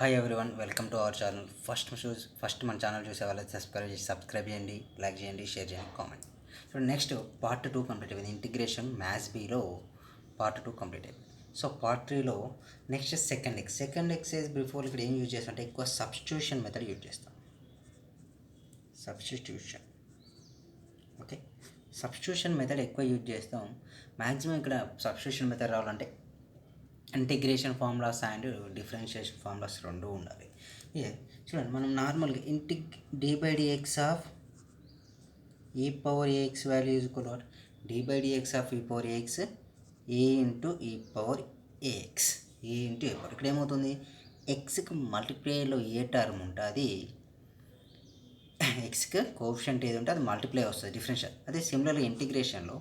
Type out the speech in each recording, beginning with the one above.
Hi everyone, welcome to our channel. First మన channel చూసే వాళ్ళకి సబ్స్క్రైబ్ చేయండి, లైక్ చేయండి, షేర్ చేయండి, comment. So next part 2 complete అయింది. Integration maths below part 2 complete అయింది. సో పార్ట్ 3లో నెక్స్ట్ సెకండ్ ఎక్సైజ్ బిఫోర్ ఇక్కడ ఏం యూజ్ చేస్తాం అంటే ఎక్కువ సబ్స్టిట్యూషన్ మెథడ్ యూజ్ చేస్తాం. సబ్స్టిట్యూషన్ ఓకే, సబ్స్టిట్యూషన్ మెథడ్ ఎక్కువ యూజ్ చేస్తాం. మ్యాక్సిమం ఇక్కడ సబ్స్టిట్యూషన్ మెథడ్ రావాలంటే integration formulas and differentiation formulas రెండు ఉండాలి. చూడండి, మనం నార్మల్గా D by dx of e power a x value is equal to d by dx of e power a x a into e power a x a into a power. ఇక్కడ ఏమవుతుంది, ఎక్స్కి మల్టిప్లైలో ఏ term ఉంటుంది, ఎక్స్కి coefficient ఏది ఉంటే అది మల్టిప్లై వస్తుంది డిఫరెన్షియల్. అదే సిమిలర్గా ఇంటిగ్రేషన్లో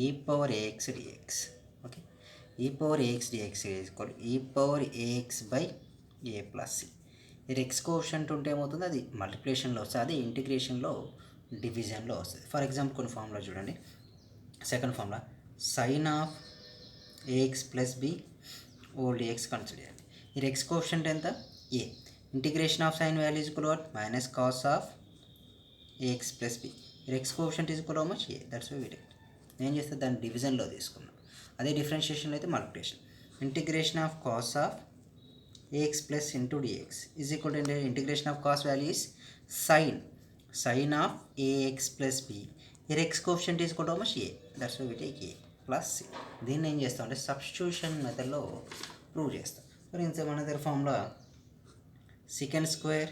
e power ax dx okay, e power ax dx is equal e power ax by a plus c. ఇది ఎక్స్ కోఎఫిషియంట్ ఉంటే ఏమవుతుంది, అది మల్టిప్లికేషన్లో వస్తుంది, అదే ఇంటిగ్రేషన్లో డివిజన్లో వస్తుంది. ఫర్ ఎగ్జాంపుల్ కొన్ని ఫార్ములా చూడండి. Second formula sine of AX plus b whole dx consider చేయండి. ఇది ఎక్స్ కోఎఫిషియంట్ ఎంత, a. Integration of sine value is equal to minus cos of AX plus b. ఇది x coefficient is equal to how much, a. That's why we take. నేను చేస్తే దాన్ని డివిజన్లో తీసుకున్నాను. అదే డిఫరెన్షియేషన్లో అయితే multiplication. Integration of cos of AX plus into d x is equal to integration of cos value is sine of AX plus b. Here x coefficient is equal to how much, a. That's why we take a plus c. దీన్ని ఏం చేస్తాం అంటే substitution మెథడ్లో prove చేస్తాం. For instance మన దగ్గర formula second square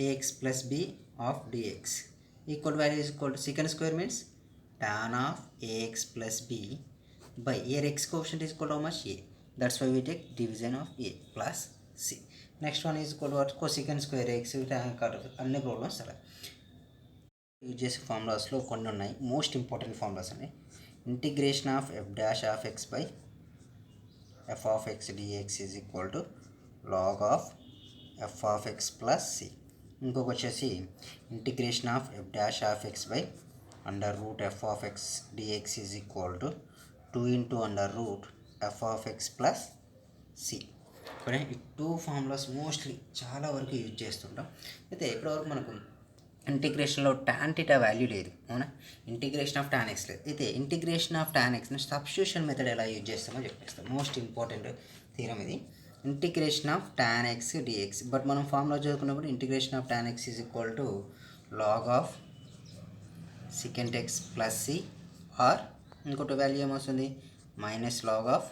a x plus b of d x equal value is equal to second square means tan of ax plus b by here x coefficient is equal to how much, a. That's why we take division of a plus c. Next one is equal to what, cosecant square x. అన్ని problems అలా use చేసే ఫార్ములాస్లో కొన్ని ఉన్నాయి. Most important formulas ఉన్నాయి. Integration of f dash of x by f of x d x is equal to log of f of x plus c. ఇంకొక వచ్చేసి integration of f dash of x by under root f of x d x is equal to 2 into under root f of x plus c. ఇక్కడ ఈ two formulas mostly చాలా వరకు use చేస్తుంటాం. అయితే ఇప్పటివరకు మనకు ఇంటిగ్రేషన్లో టాన్ టీటా వాల్యూ లేదు, అవునా. ఇంటిగ్రేషన్ ఆఫ్ టాన్ ఎక్స్ లేదు. అయితే ఇంటిగ్రేషన్ ఆఫ్ టాన్ ఎక్స్ని సబ్స్టిట్యూషన్ మెథడ్ ఎలా యూజ్ చేస్తామో చెప్పేస్తాం. మోస్ట్ ఇంపార్టెంట్ థీరం ఇది, integration of tan x dx. But మనం ఫార్ములా చదువుకున్నప్పుడు integration of tan x is equal to log of second x plus c, or ఇంకోటి వాల్యూ ఏమొస్తుంది minus log of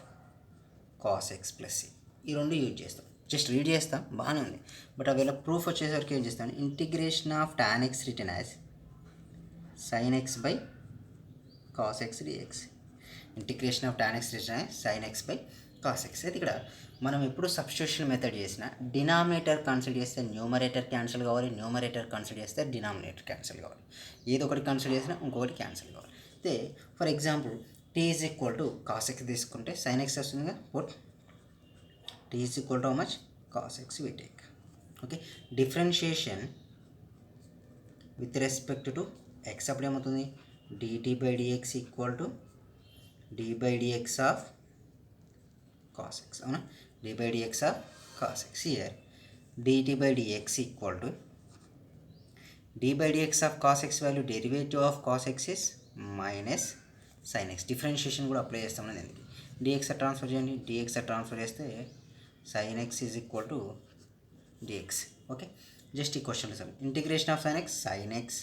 cos x plus c. ఈ రెండు use చేస్తాం. Just read చేస్తాం, బాగానే ఉంది. బట్ అవేళ ప్రూఫ్ వచ్చేసరికి ఏం చేస్తాం, integration of tan x written as sine x by cos x dx. Integration of tan x written as sine x by cos x. అయితే ఇక్కడ మనం ఎప్పుడు సబ్స్టిట్యూషన్ మెథడ్ చేసిన డినామినేటర్ కన్సిడర్ చేస్తే న్యూమరేటర్ క్యాన్సిల్ కావాలి, న్యూమరేటర్ కన్సిడర్ చేస్తే denominator cancel కావాలి. ఏదో ఒకటి కన్సిడర్ చేసినా ఇంకొకటి క్యాన్సిల్ కావాలి. అయితే for example t is equal to cos x తీసుకుంటే సైన్ ఎక్స్ వస్తుందిగా, but t is equal to how much, cos x we take. Okay, differentiation with respect to x అప్పుడు ఏమవుతుంది, d t by d x equal to d by dx of cos x, అవునా. d by dx of cos x. Here dt by dx equal to d by dx of cos x value derivative of cos x is minus sin x. Differentiation కూడా apply చేస్తామని దీనికి. dx transfer చేయండి, dx transfer చేస్తే sin x is equal to dx. Okay, just ఈ question sir integration of sin x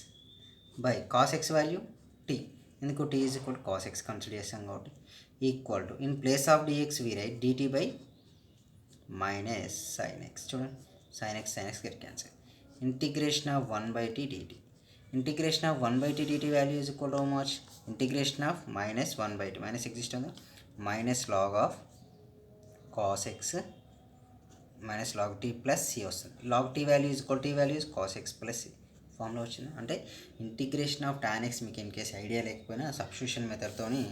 by cos x value t. ఎందుకు t is equal to cos x consider చేస్తాం కాబట్టి equal to in place of dx we write dt by minus sine x. చూడండి, sine x get cancel. Integration of 1/t dt. Integration of 1/t dt value is equal to how much, integration of minus 1/t minus exist ఉంది, minus log of cos x minus log t plus c వస్తుంది. Log t value is equal t value is cos x plus c ఫామ్లో వచ్చింది. అంటే integration of tan x మీకు in case idea లేకపోయినా substitution మెథడ్తోని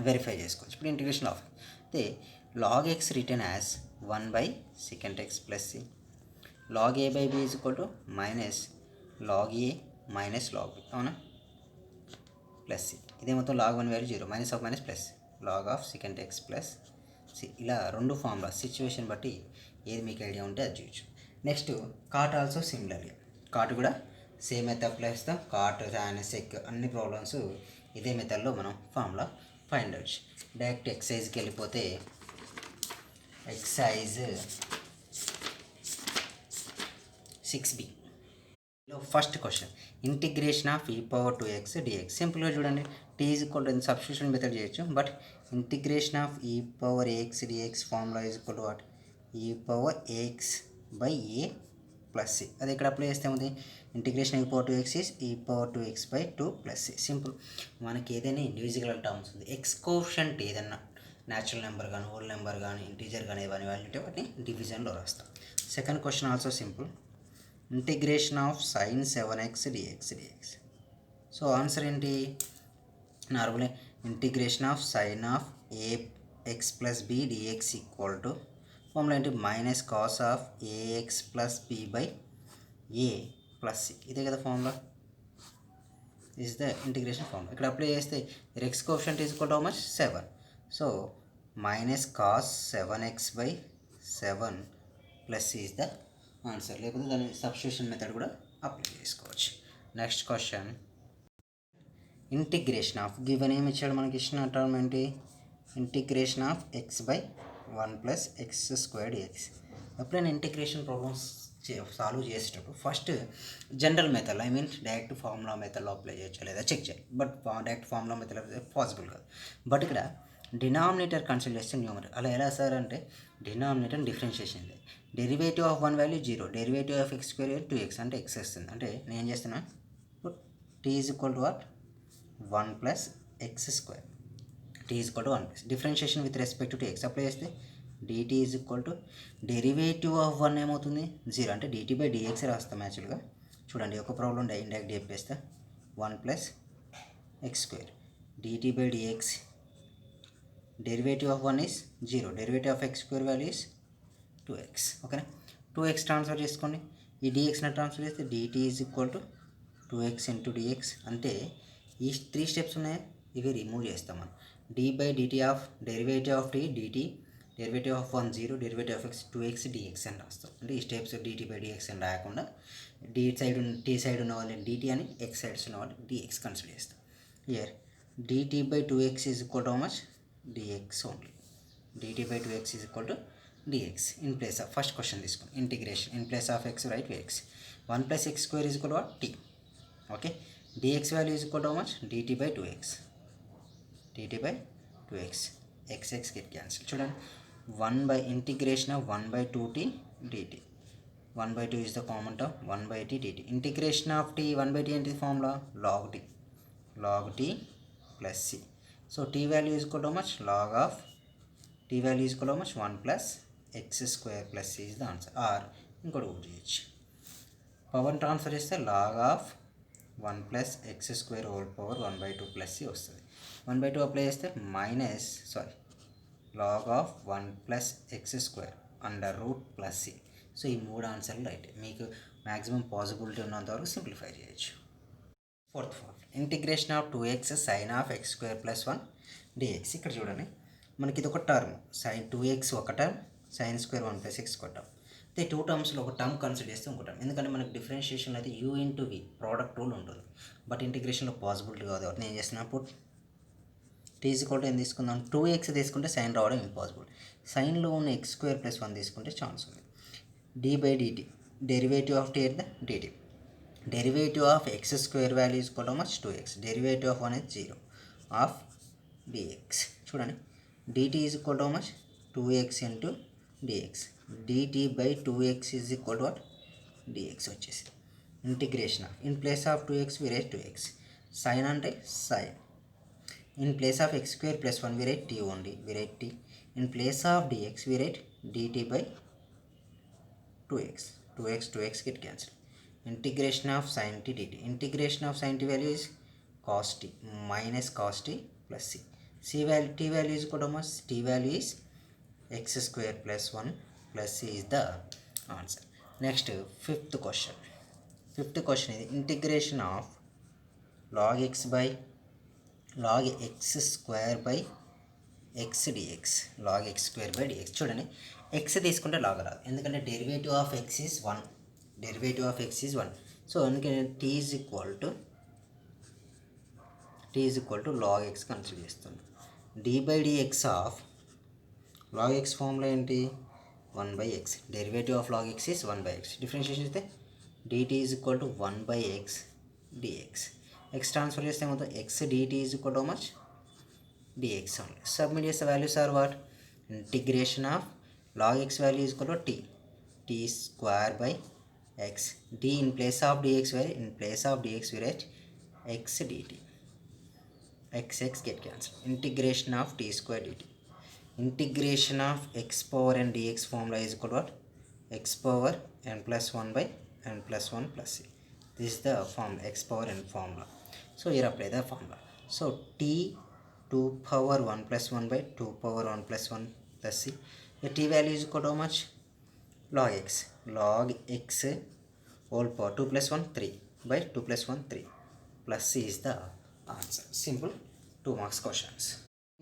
verify చేసుకోవచ్చు. ఇప్పుడు integration of అయితే log x written as 1/secant x plus c. Log a by b is equal to minus log a minus log b, అవునా, plus c. ఇదే మొత్తం log 1 value 0, minus of minus plus log of secant x plus ఇలా రెండు formula situation బట్టి ఏది మీకు idea ఉంటే అది చేయొచ్చు. Next cot also similarly, cot కూడా సేమ్ మెథడ్ అప్లై చేస్తాం. కాట్ అండ్ సెక్ అన్ని ప్రాబ్లమ్స్ ఇదే మెథడ్లో మనం ఫార్ములా ఫైండ్ అవచ్చు. డైరెక్ట్ ఎక్సైజ్కి వెళ్ళిపోతే exercise 6b first question integration of e⁻2x dx. సింపుల్గా చూడండి, t is equal to substitution method చేయొచ్చు, but integration of e⁻ax dx formula is equal to what, e⁻ax/a + c. అది ఇక్కడ అప్లై చేస్తే ఉంది integration e⁻2x is e⁻2x/2 + c. Simple. మనకి ఏదైనా individual terms ఉంది, ఎక్స్ కోఎఫిషియంట్ ఏదైనా న్యాచురల్ నెంబర్ కానీ హోల్ నెంబర్ కానీ ఇంటీజర్ కానీ ఏమైనా వాల్యూ ఉంటే వాటిని డివిజన్లో రాస్తాం. Second question also simple, integration of sin 7x dx. So answer ఏంటి, normally integration of sin of ax + b dx equal to formula ఏంటి, -cos of ax + b/a + c. ఇదే కదా formula, is the integration formula. ఇక్కడ apply చేస్తే x coefficient is equal to how much, 7. So -cos 7x/7 + c is the answer. లేకపోతే దాని substitution method కూడా apply చేసుకోవచ్చు. Next question integration of given ఏమి ఇచ్చాడు మనకి, ఇచ్చిన టర్మ్ ఏంటి, integration of x/1 + x² dx. ఎప్పుడైనా ఇంటిగ్రేషన్ ప్రాబ్లమ్స్ సాల్వ్ చేసేటప్పుడు first general method, I mean direct formula మెథడ్లో అప్లై చేయొచ్చు లేదా చెక్ చేయాలి. But direct formula method possible కాదు. బట్ ఇక్కడ డినామినేటర్ కన్సిడర్ చేస్తే న్యూమరేటర్. అలా ఎలా సార్ అంటే denominator differentiation, derivative of 1 value 0, derivative of x² 2x అంటే x వస్తుంది. అంటే నేను ఏం చేస్తున్నా, t is equal to what, 1 + x². t is equal to 1 differentiation with respect to x apply చేస్తే dt is equal to derivative of 1 ఏమవుతుంది, 0. అంటే dt/dx రాస్తాం యాక్చువల్గా. చూడండి ఒక ప్రాబ్లం ఇండైరెక్ట్ చెప్పేస్తే 1 + x², dt/dx derivative of 1 is 0, derivative of x² value is 2x. ఓకేనా, 2x transfer చేసుకోండి, ఈ dxని ట్రాన్స్ఫర్ చేస్తే dt is equal to 2x × dx. అంటే ఈ 3 స్టెప్స్ ఉన్నాయి, ఇవి రిమూవ్ చేస్తాం మనం. d/dt of derivative of t dt, derivative of 1 0, derivative of x 2x dx అని రాస్తాం. అంటే ఈ స్టెప్స్ dt/dx అని రాయకుండా t సైడ్ ఉన్న వాళ్ళని dt అని x సైడ్స్ ఉన్న వాళ్ళు dx కన్సిడర్ చేస్తాం. Here dt/2x is equal to how much, dx only. dt/2x is equal to dx. In place of first question తీసుకోండి, integration in place of x write x, 1 + x² is equal to what, t. Okay, dx value is equal to how much, dt/2x, dt/2x, x get cancel. చూడండి 1/ఇంటిగ్రేషన్ of 1/2t dt, 1/2 is the common term, 1/t dt. Integration of t 1/t ఏంటి formula, log t + c. So t value is equal to how much, log of t value is equal to how much, 1 + x² + c is the answer. Or ఇంకోటి కూడా చేయొచ్చు, power transfer చేస్తే log of 1 + x² whole power 1/2 + c వస్తుంది. 1/2 apply చేస్తే log of 1 + x² √+ c. So ఈ 3 ఆన్సర్లు right. మీకు maximum possibility ఉన్నంత వరకు సింప్లిఫై చేయొచ్చు. Fourth integration of 2x sin of x² + 1 dx. ఇక్కడ చూడండి మనకి ఇది ఒక టర్మ్, sin 2x ఒక టర్మ్, sin² 1 + x ఒక టర్మ్. అయితే 2 టర్మ్స్లో ఒక టర్మ్ కన్సిడర్ చేస్తే ఇంకో టర్మ్, ఎందుకంటే మనకి డిఫరెన్షియేషన్ అయితే u × v ప్రోడక్ట్ రూల్ ఉంటుంది. బట్ ఇంటిగ్రేషన్లో పాసిబిలిటీ కాదు కాబట్టి నేను చేసిన put t is equal to ఏం తీసుకుందాం, 2x తీసుకుంటే సైన్ రావడం ఇంపాసిబుల్. సైన్లో ఉన్న x² + 1 తీసుకుంటే ఛాన్స్ ఉంది. d/dt derivative of t at the dt, derivative of x² value is equal to much 2x, derivative of 1 is 0 of dx. చూడండి dt is equal to much 2x × dx, dt/2x is equal to what, dx వచ్చేసి. Integration of in place of 2x we write 2x, sine అంటే sine, in place of x² + 1 we write t only, we write t. In place of dx we write dt/2x, 2x get cancelled. Integration of sin t dt, integration of sin t value is cos t minus cos t plus c. C value, t value is equal to much, t value is x² + 1 plus c is the answer. Next fifth question is integration of log x² x dx log x square by dx. చూడండి x తీసుకుంటే log రాదు, ఎందుకంటే derivative of x is 1. Derivative of x is 1. So అందుకని t is equal to log x consider చేస్తుంది. D by dx of log x formula ఏంటి, 1/x. Derivative of log x is 1/x. Differentiation అయితే dt is equal to 1/x dx. X transfer చేస్తే ఏమవుతుంది, x dt is equal to much dx only. Submit చేస్తే values are what, integration of log x value is equal to t square by x. d in place of dx where in place of dx we write x dt. x get cancelled. Integration of t square dt. Integration of x power n dx formula is equal to what, x power n plus 1 by n plus 1 plus c. This is the formula, x power n formula. So here apply the formula. So t 2 power 1 plus 1 by 2 power 1 plus 1 plus c. The t value is equal to how much, log x. Log x whole power 2 plus 1 3 by 2 plus 1 3 plus c is the answer. Simple 2 marks questions.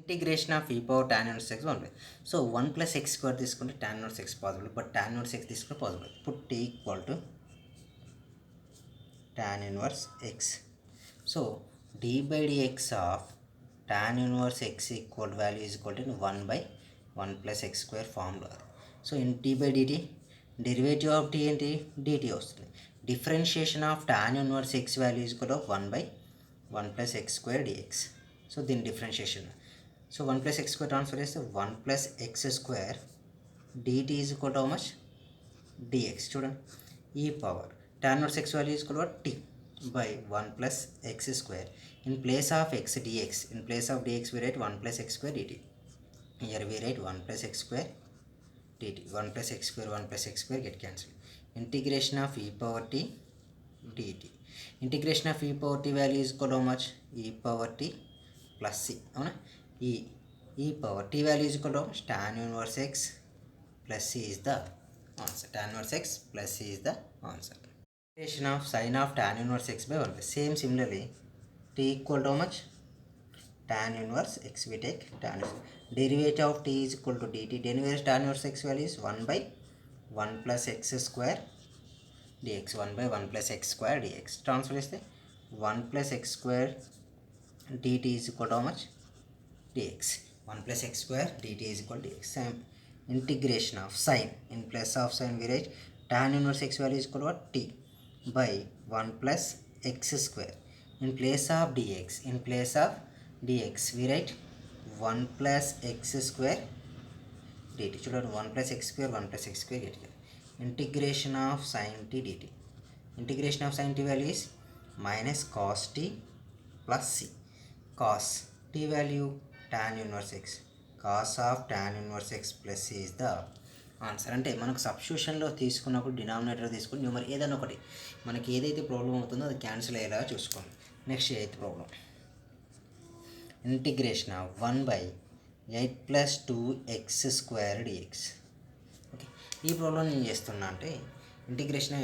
Integration of e power tan inverse x 1 by. So 1 plus x square తీసుకుంటే tan inverse x possible, but tan inverse x తీసుకుంటే possible. Put t equal to tan inverse x. So d by dx of tan inverse x equal value is equal to 1 by 1 plus x square formula. So in d by dt, derivative of t ఏంటి, dt వస్తుంది. Differentiation of tan inverse x value is equal to 1 by 1 plus x square dx. So దీని differentiation. So 1 plus x square transfer చేస్తే 1 plus x square dt is equal to how much, dx. చూడండి e power tan inverse x value is equal to t by 1 plus x square. In place of x dx, in place of dx we write 1 plus x square dt. Here we write 1 plus x square dt. 1 plus x square 1 plus x square get cancelled. Integration of e power t dt. Integration of e power t value is equal to how much, e power t plus c. అవునా, e power t value is equal to tan inverse x plus c is the answer. Tan inverse x plus c is the answer. Integration of sin of tan inverse x by 1 by. Same similarly, t equal to how much, tan inverse x. We take tan inverse. Derivative of t is equal to dt. Derivative of tan inverse x value is 1 by 1 plus x square dx. 1 by 1 plus x square dx. Transfer చేస్తే 1 plus x square dt is equal to how much, dx. 1 plus x square dt is equal to dx. Same integration of sin. In place of sin we write tan inverse x value is equal to what, t by 1 plus x square. In place of dx, in place of dx we write 1 plus x square dt. చూడండి 1 plus x square 1 plus x square dt. Integration of sin t dt. Integration of sin t value is minus cos t plus c. Cos t value tan inverse x. Cos of tan inverse x plus c is the answer. అంటే మనకు సబ్స్టిట్యూషన్లో తీసుకున్నప్పుడు denominator తీసుకుని న్యూమర్ ఏదైనా ఒకటి మనకి ఏదైతే problem అవుతుందో అది క్యాన్సిల్ అయ్యేలా చూసుకోండి. Next 8th problem. Integration of 1 by 8 plus 2x square dx. Okay, ఈ ప్రాబ్లం నేను చేస్తున్నా అంటే ఇంటిగ్రేషన్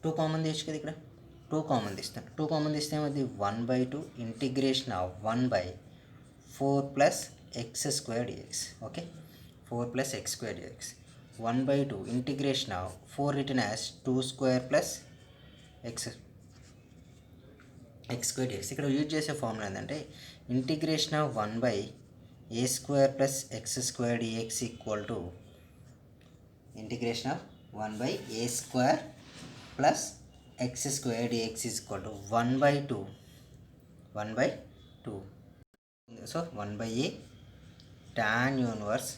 2 కామన్ తీయచ్చు కదా, ఇక్కడ 2 కామన్ తీస్తాను. 2 కామన్ తీస్తే అది 1 by 2 integration of 1 by 4 plus x square dx. Okay, 4 plus x square dx. 1 by 2 integration of 4 written as 2 square plus x square dx. ఇక్కడ యూజ్ చేసే ఫార్ములా ఏంటంటే integration of 1 by a square plus x square dx equal to integration of 1 by a square plus x square dx is equal to 1 by 2. So 1 by a tan inverse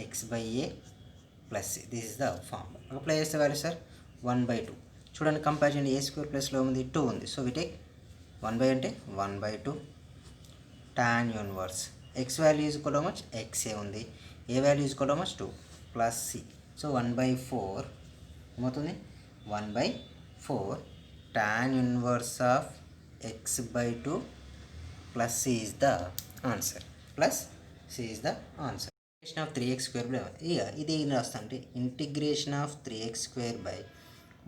x by a plus c. This is the formula. Apply చేస్తే value sir 1 by 2. చూడండి compare చేయండి, ఏ square ప్లస్లో ఉంది 2 ఉంది. So we take 1 by అంటే 1 by 2 tan inverse x value is equal to much, x a ఉంది, a value is equal to much 2 plus c. So 1 by 4 ఏమవుతుంది, 1 by 4 tan inverse of x by 2 plus c is the answer. Plus c is the answer. Integration of 3x square by 1. ఇది ఏం రాస్తా అంటే integration of 3x square by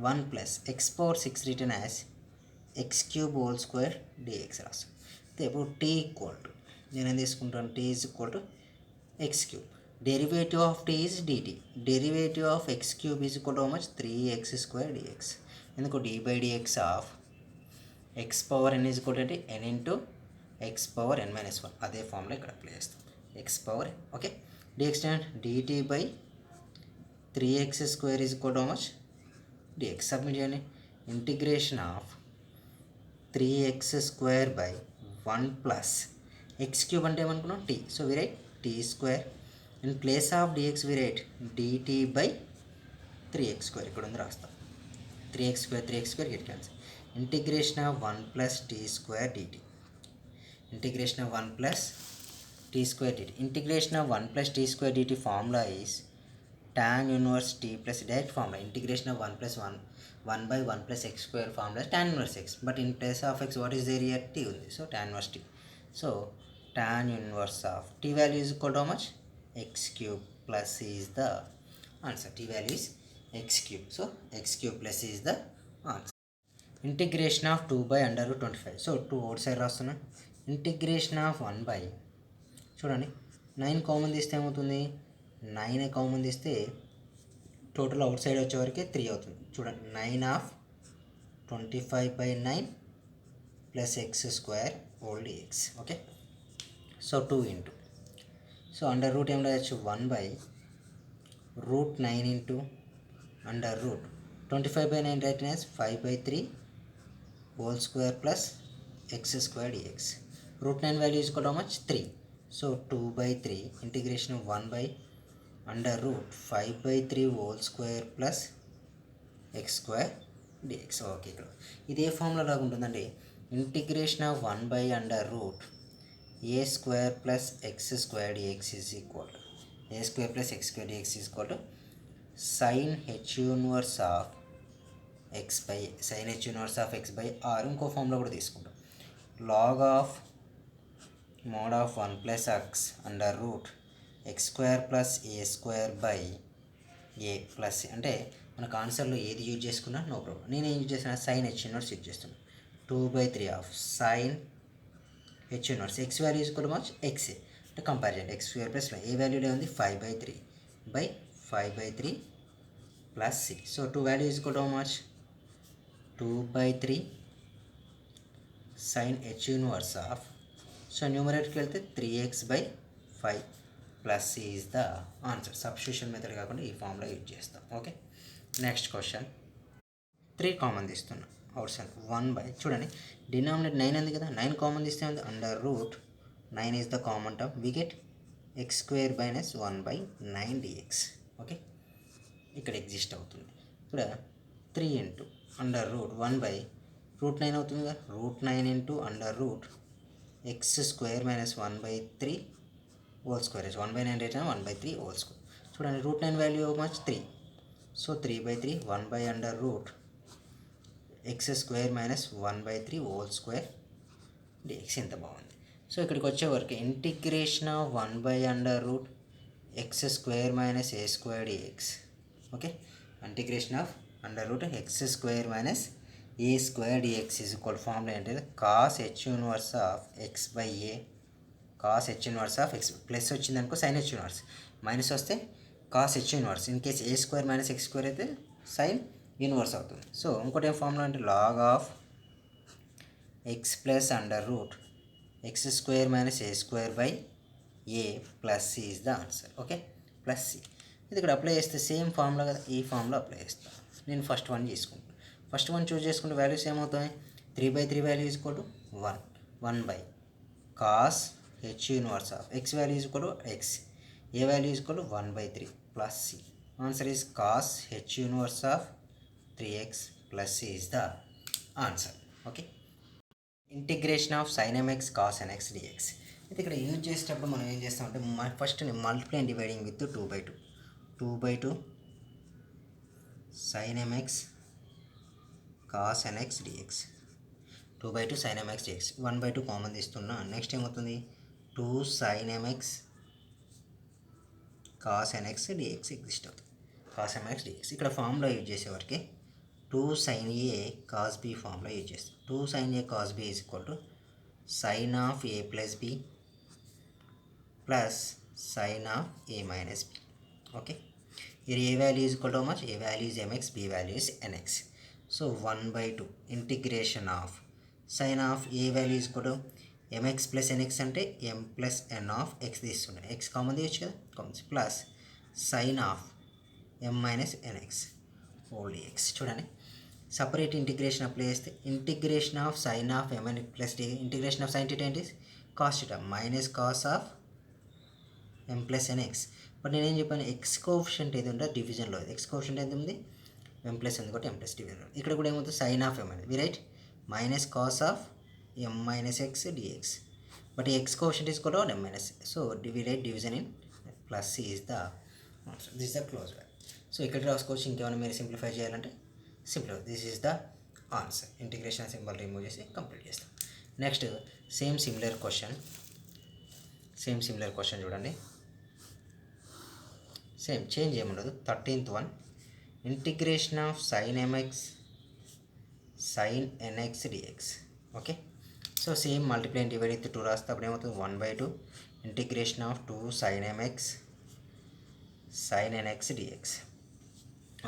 1 plus x power 6 written as x cube whole square dx రాస్తాం. ఇప్పుడు t equal to నేను ఏం తీసుకుంటాను, t is equal to x cube. Derivative of t is dt. Derivative of x cube is equal to how much? 3x square dx. ఎందుకు d by dx of x power n is equal to n into x power n minus 1. అదే formula ఇక్కడ apply చేస్తాం. x power n. Okay, dx dt by 3x square is equal to how much? dx. Submit చేయండి. Integration of 3x square by 1 plus x cube అంటే ఏమనుకున్నాం? t. So we write t square. In place of dx we write dt by 3x square. ఇక్కడ ఉంది రాస్తాం. 3x square get cancel. Integration of 1 plus t square dt. Integration of 1 plus t square dt. Integration of 1 plus t square dt formula is tan inverse t plus direct formula. Integration of 1 plus 1 by 1 plus x square formula is tan inverse x. But in place of x, what is there here? T ఉంది. So tan inverse t. So tan inverse of t value is equal to how much? X cube plus c is the answer. T value is x cube. So x cube plus c is the answer. Integration of 2 by under root 25. So 2 out side రాస్తున్నాను. Integration of 1 by, చూడండి 9 common తీస్తే ఏమవుతుంది? 9 common తీస్తే total out side వచ్చేవరకు 3 అవుతుంది. చూడండి 9 of 25 by 9 plus x square old x. Okay, so 2 into, so under root ఏం రాయొచ్చు? 1 by root 9 into under root 25 by 9 right as 5 by 3 whole square plus x square dx. Root 9 value is equal to how much? 3. So 2 by 3 integration of 1 by under root 5 by 3 whole square plus x square dx. Okay, ఇక్కడ ఇదే formula లాగా ఉంటుందండి. Integration of 1 by under root a square plus x square dx is equal to a square plus x square dx is equal to sin h inverse of x by sin h inverse of x by r. ఇంకో formula కూడా తీసుకుంటాం. log of mod of 1 plus x under root x square plus a square by a plus c. అంటే మనకు ఆన్సర్లో ఏది use చేసుకున్నా no problem. నేను ఏం use చేస్తున్నా? సైన్ హెచ్ ఇన్వర్స్ యూజ్ చేస్తున్నాను. 2 by 3 of sine h inverse x value is equal to much x అంటే comparison x square plus a వాల్యూలో ఉంది 5 by 3 by 5 by 3 plus c. So 2 value is equal to much 2 by 3 sin h inverse of, so న్యూమరేటర్కి వెళ్తే 3x by 5 plus c is the answer. Substitution method కాకుండా ఈ formula use చేస్తాం. Okay, next question 3 common తీస్తున్నాం outside 1 by, చూడండి denominator 9 ఉంది కదా, 9 common తీస్తే ఉంది under root 9 is the common term. We get x square minus 1 by 9 dx. Okay, ఇక్కడ ఎగ్జిస్ట్ అవుతుంది. ఇక్కడ 3 into under root 1 by root 9 అవుతుంది కదా, root 9 into under root x square minus 1 by 3 whole square. 1 by 9 rate 1 by 3 whole square. చూడండి root 9 value much 3. So 3 by 3 1 by under root x square minus 1 by 3 whole square dx. ఎంత బాగుంది. So ఇక్కడికి వచ్చేవరకు integration of 1 by under root x square minus a square dx. Okay, integration of under root x square minus a square dx is equal formula ఏంటంటే cos h inverse of x by a, cos h inverse of x plus వచ్చిందనుకో sine h inverse, minus వస్తే cos h inverse. In case a square minus x square అయితే sine inverse అవుతుంది. So ఇంకోటి ఏం formula అంటే log of x plus under root x square minus a square by a plus c is the answer. Okay, plus c. ఇది ఇక్కడ apply చేస్తే same formula కదా, ఈ ఫార్ములా అప్లై చేస్తాను. నేను ఫస్ట్ వన్ చేసుకుంటాను. ఫస్ట్ వన్ చూస్ చేసుకుంటే values ఏమవుతాయి? 3 by 3 value is equal to 1, 1 by cos h inverse of x value is equal to x, a value is equal to 1 by 3 plus c. Answer is cos h inverse of 3x plus c is the answer. Okay, integration of sine m x cos n x d x. అయితే ఇక్కడ use చేసేటప్పుడు మనం ఏం చేస్తామంటే first multiply and dividing with 2 by 2, 2 by 2 sin mx cos nx dx, 2 by 2 sin mx dx. 1 by 2 common తీస్తున్నా. Next ఏమవుతుంది? 2 sin mx cos nx dx exist అవుతుంది. cos mx dx ఇక్కడ ఫార్ములా యూజ్ చేసేవారికి 2 sin a cos b formula use చేస్తాం. 2 sin a cos b is equal to sin of a plus b plus sin of a minus b. Okay, here a value is equal to how much? A value is mx, b value is nx. So 1 by 2 integration of sin of a value is equal to mx plus nx అంటే m plus n of x తీసుకున్నాం. x common తీయచ్చు కదా, common plus sin of m minus nx whole dx. చూడండి, separate integration apply చేస్తే integration of sine of mn plus d integration of sin theta ఏంటి? cos theta minus cos of m plus nx. But నేనేం చెప్పాను, X coefficient ఏది ఉంటే డివిజన్లో X coefficient ఎంత ఉంది? m ప్లస్ ఉంది కాబట్టి m ప్లస్ డివిజన్. ఇక్కడ కూడా ఏమవుతుంది? సైన్ ఆఫ్ m అనేది we write minus cos of m minus x dx. But x coefficient is equal to m minus. So we write division in plus is the answer. This is the close value. So ఇక్కడ రాసుకోవచ్చు. ఇంకేమైనా మీరు simplify చేయాలంటే simplify. This is the answer. Integration symbol remove చేసి complete చేస్తాం. Next same similar question చూడండి. Same change ఏముండదు. 13th one, integration of sine mx sine nx dx. Okay, so same multiply and divide with 2 రాస్తే అప్పుడు ఏమవుతుంది? 1 by 2 integration of 2 sin mx sin nx dx.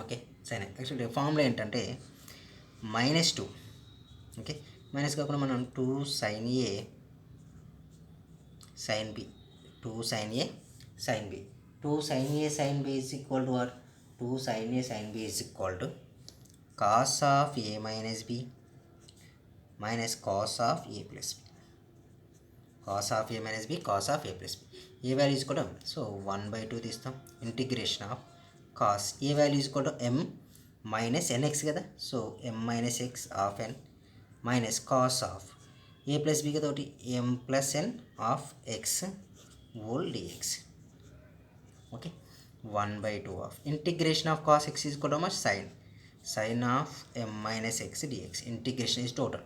Okay, sine actually formula ఏంటంటే -2. Okay, minus కాకుండా మనం 2 sin a sin b 2 sin a sin b 2 sin a sin b is equal to what? 2 sin a sin b is equal to cos of a minus b minus cos of a plus b. cos of a minus b cos of a plus b. a value is equal to m. So 1 by 2 తీస్తాం. Integration of cos a value is equal to m minus nx కదా. So m minus x of n minus cos of a plus b కదా, ఒకటి m plus n of x whole dx. Okay, 1 by 2 of integration of cos x is equal to much? sin of m minus x dx. Integration is total.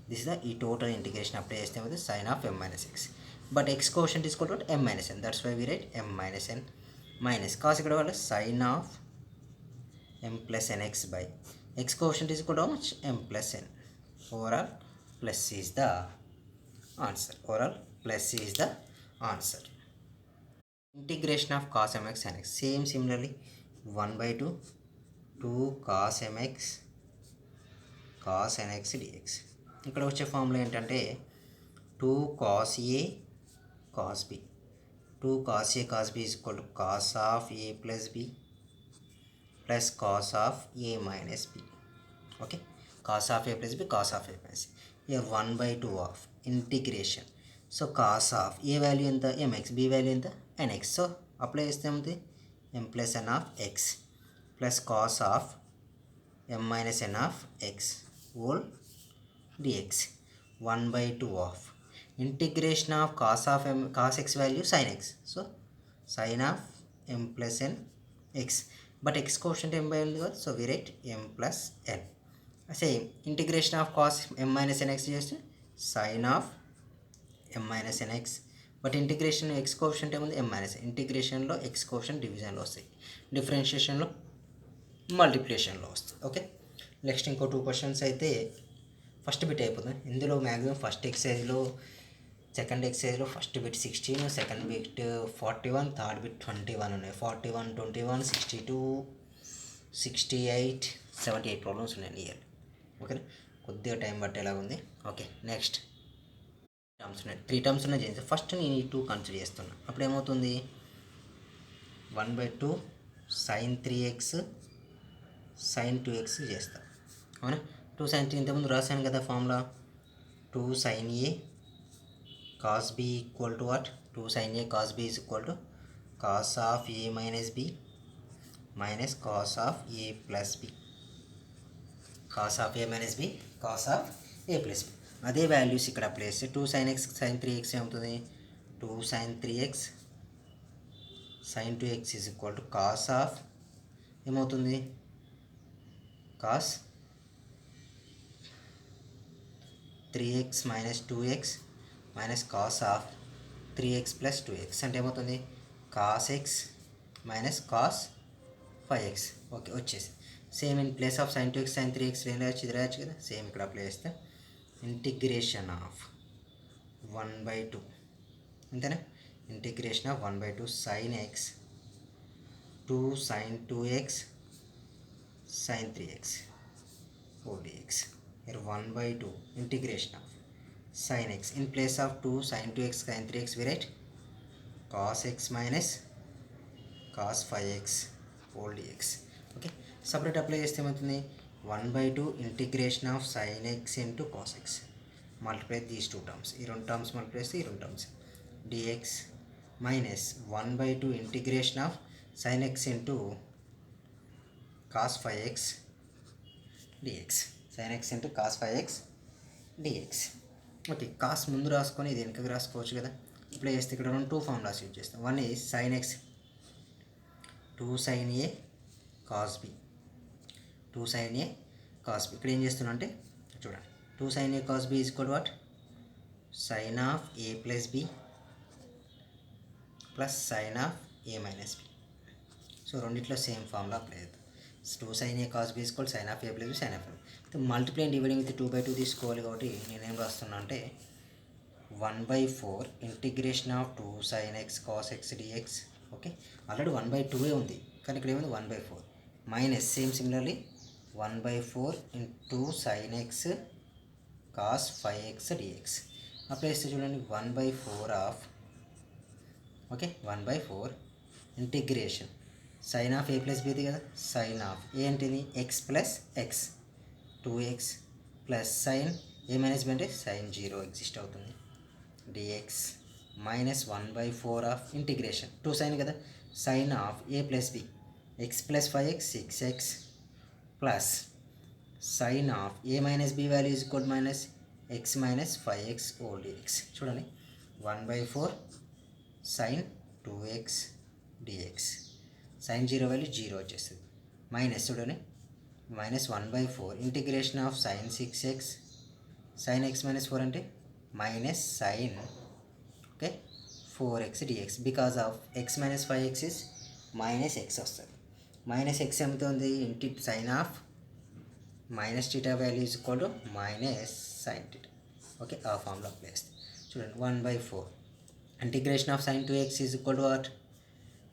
This is the ఈ total integration apply చేస్తే ఏమవుతుంది? sin of m minus x. But x quotient is equal to m minus n. That's why we write m minus n minus cos ఇక్కడ వల్ల sin of m plus nx by x quotient is equal to how much? m plus n. Overall plus is the answer. Integration of cos mx and x. Same similarly 1 by 2 cos mx cos nx dx. ఇక్కడ వచ్చే formula ఏంటంటే 2 cos a cos b 2 cos a cos b is equal to cos of a plus b plus cos of a minus b. Okay, cos of a plus b cos of a minus b. Here 1 by 2 of integration. So cos of a value ఎంత? mx, b value ఎంత? nx. So apply చేస్తే ఏముంది? m plus n of x plus cos of m minus n of x whole dx. 1 by 2 of integration of cos x value sin x. So sin of m plus n x. But x quotient m by n ఉంది కదా, so we write m plus n. Same integration of cos m minus nx చేస్తే sin of m minus nx. But integration x coefficient ఏముంది? m minus. ఇంటిగ్రేషన్లో x coefficient డివిజన్లో వస్తాయి, డిఫరెన్షియేషన్లో మల్టిప్లికేషన్లో వస్తాయి. Okay, next ఇంకో 2 questions అయితే first bit అయిపోతుంది. ఇందులో maximum first ఎక్సైజ్లో, సెకండ్ ఎక్సైజ్లో first bit 16, second bit 41, third bit 21 ఉన్నాయి. 41, 21, 62, 68, 78 ప్రాబ్లమ్స్ ఉన్నాయి నియర్. ఓకేనా, కొద్దిగా టైం పట్టేలాగా ఉంది. ఓకే, నెక్స్ట్ టర్మ్స్ ఉన్నాయి, 3 టర్మ్స్ ఉన్నాయి చేసి ఫస్ట్ నేను ఈ 2 కన్సిడర్ చేస్తున్నా. అప్పుడు ఏమవుతుంది? 1 by 2 sin 3x sin 2x చేస్తా. అవునా, 2 sin 3 ఇంతకుముందు రాశాను కదా formula. 2 sin a cos b equal to what? 2 sin a cos b is equal to cos of a minus b minus cos of a plus b. cos of a minus b cos of a plus b. అదే values ఇక్కడ apply చేస్తే 2 sin x sin 3x ఏమవుతుంది? 2 sin 3x sin 2x is equal to cos of ఏమవుతుంది? cos 3x minus 2x minus cos of 3x plus 2x అంటే ఏమవుతుంది? cos x minus cos 5x. Okay, వచ్చేసి same in place of sin 2x sin 3x ఏం రాయచ్చు? ఇది రాయచ్చు కదా. Same ఇక్కడ అప్లై చేస్తే ఇంటిగ్రేషన్ ఆఫ్ 1 by 2 అంతేనా? Integration of 1/2 sin x 2 sin 2x sin 3x whole dx. Here 1/2 integration of sin x. In place of 2 sin 2x sin 3x we write cos x minus cos 5x whole dx. Okay, separate apply చేస్తే ఏమవుతుంది 1/2 integration of sin x into cos x, multiply these two terms, ఈ రెండు terms multiply చేస్తే ఈ రెండు terms dx minus 1/2 integration of sin x into cos 5x dx, sin x into cos 5x dx. Okay, cos ముందు రాసుకొని ఇది వెనకకి రాసుకోవచ్చు కదా. అప్లై చేస్తే ఇక్కడ రెండు టూ ఫార్ములాస్ యూజ్ చేస్తాం. One is sin x 2 sin a cos b, 2 sin a cos b. ఇక్కడ ఏం చేస్తున్నా అంటే చూడండి, 2 sin a cos b is equal what sin of a plus b plus sin of a minus b. So రెండిట్లో same formula apply చేద్దాం. 2 sin a cos b is equal sin of a plus b sin of a. Multiply and dividing with 2/2 తీసుకోవాలి కాబట్టి నేనేం రాస్తున్నా అంటే 1/4 integration of 2 sin x cos x dx. Okay, already 1/2 ఉంది కానీ ఇక్కడ ఏముంది 1/4 minus same similarly 1/4 into sin x cos 5x dx. Apply చేస్తే చూడండి 1/4 of, okay 1/4 integration sin of a plus బీది కదా, sin ఆఫ్ ఏ ఏంటిది x plus x 2x plus sin a minus b అంటే sin 0 ఎగ్జిస్ట్ అవుతుంది dx minus 1/4 of integration 2 sin కదా, sin of a plus b x plus 5x 6x plus sin of a minus b value is equal minus x minus 5x whole dx. చూడండి 1/4 sin 2x dx, sin 0 value 0 వచ్చేస్తుంది minus చూడండి minus 1/4 integration of sin 6x sin x minus 4 అంటే minus sin, okay 4x dx. Because of x minus 5x is minus x వస్తుంది. Minus x ఏమవుతుంది ఇంటి sine of minus theta value is equal to minus sine theta. Okay, ఆ formula apply చేస్తే చూడండి 1/4 integration of sin 2x is equal to what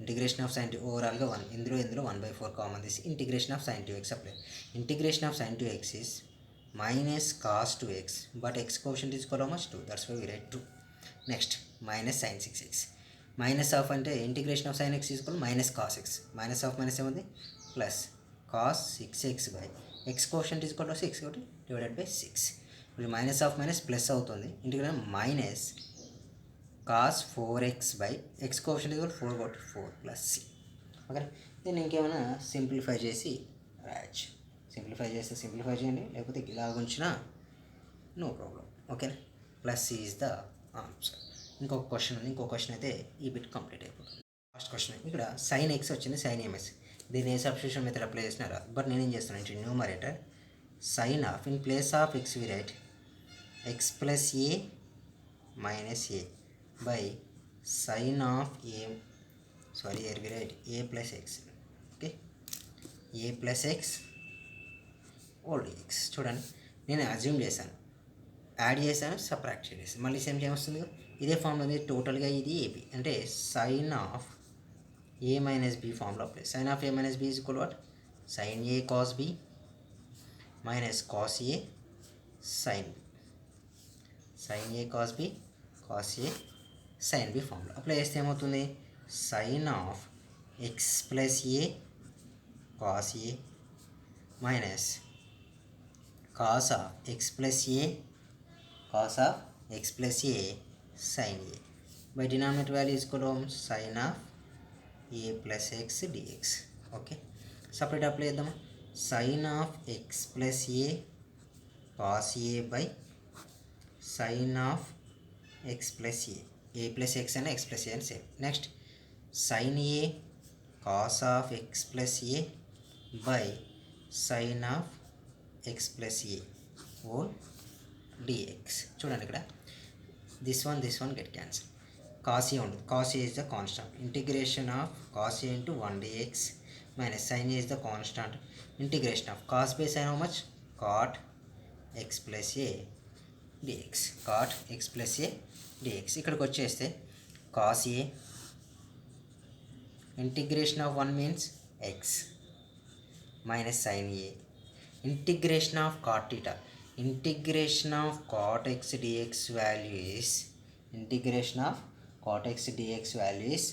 integration of sin 2 ఓవరాల్గా 1 ఇందులో 1/4 common తీసి integration of sin 2x apply. Integration of sin 2x is minus cos 2x but x coefficient is equal to much 2, that's why we write 2. Next minus sin 6x, minus of అంటే integration of sin x is equal minus cos x, minus of minus ఏముంది plus cos 6x by x coefficient is equal to 6 కాబట్టి divided by 6. ఇప్పుడు minus of minus plus అవుతుంది, integration minus cos 4x by x coefficient is equal 4 కాబట్టి 4 plus c. Okay, దీన్ని ఇంకేమైనా simplify చేసి రాయచ్చు. Simplify చేస్తే సింప్లిఫై చేయండి, లేకపోతే ఇలా ఉంచినా నో ప్రాబ్లం. ఓకేనా, plus c is the answer. ఇంకొక క్వశ్చన్ ఉంది, ఇంకొక క్వశ్చన్ అయితే ఈ బిట్ కంప్లీట్ అయిపోతుంది. ఫస్ట్ క్వశ్చన్ ఇక్కడ sin x వచ్చింది, sin ms దీన్ని ఏ సబ్స్టిట్యూషన్ మెథడ్ అప్లై చేసినారా, బట్ నేనేం చేస్తాను అంటే numerator sin of in place of x we write x plus a minus a by sin of a, sorry here we write a plus x. Okay, a plus x old x. చూడండి నేను assume చేశాను, add చేశాను, subtract చేసాను, మళ్ళీ same ఏమొస్తుంది ఇదే formula ఉంది టోటల్గా. ఇది ఏబి అంటే sin of a minus b formula apply. sin of a minus b is equal what sin a cos b minus cos a sin b, sin a cos b cos a sin b formula apply చేస్తే ఏమవుతుంది sin of x plus a cos a minus cos of x plus a cos of x plus a sin a by denominator value is equal to sin of a plus x dx. Okay, separate apply చేద్దామా sin of x plus a cos a by sin of x plus a plus x అని x plus a అని same. Next sin a cos of x plus a by sin of x plus a whole dx. చూడండి ఇక్కడ this one get cancel, cos a ఉండదు, cos a is the constant, integration of cos a into 1 dx minus sin a is the constant, integration of cos by sin how much cot x plus a dx, cot x plus a dx. ఇక్కడికి వచ్చేస్తే cos a, integration of 1 means x minus sin a, integration of cot theta, integration of cot x dx value is, integration of cot x dx value is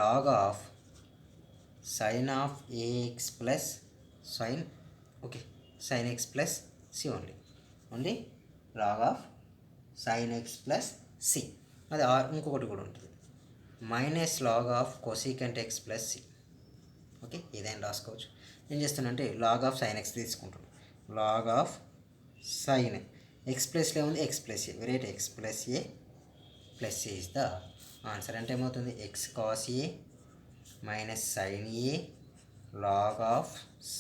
log of sin of ax plus sin, okay, sin x plus c, only log of sin x plus c. అది ఇంకొకటి కూడా ఉంటుంది, minus log of cosecant x plus C. Okay, ఏదైనా రాసుకోవచ్చు. ఏం చేస్తానంటే log of sine x తీసుకుంటాను. Log of sine x ప్లస్లో ఉంది x plus a, we write x plus a plus a is the answer. అంటే ఏమవుతుంది, x cos a minus sine a log of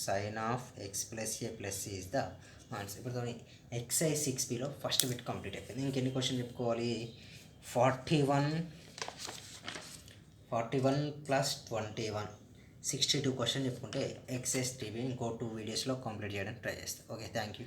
sine of x plus a plus C is the answer. ఇప్పుడు exercise 6Bలో first bit complete అయిపోయింది. ఇంకెన్ని question చెప్పుకోవాలి, 41 plus 21 62 question చెప్పుకుంటే excise 3B ఇంకో 2 వీడియోస్లో కంప్లీట్ చేయడానికి ట్రై చేస్తాను. Okay, thank you.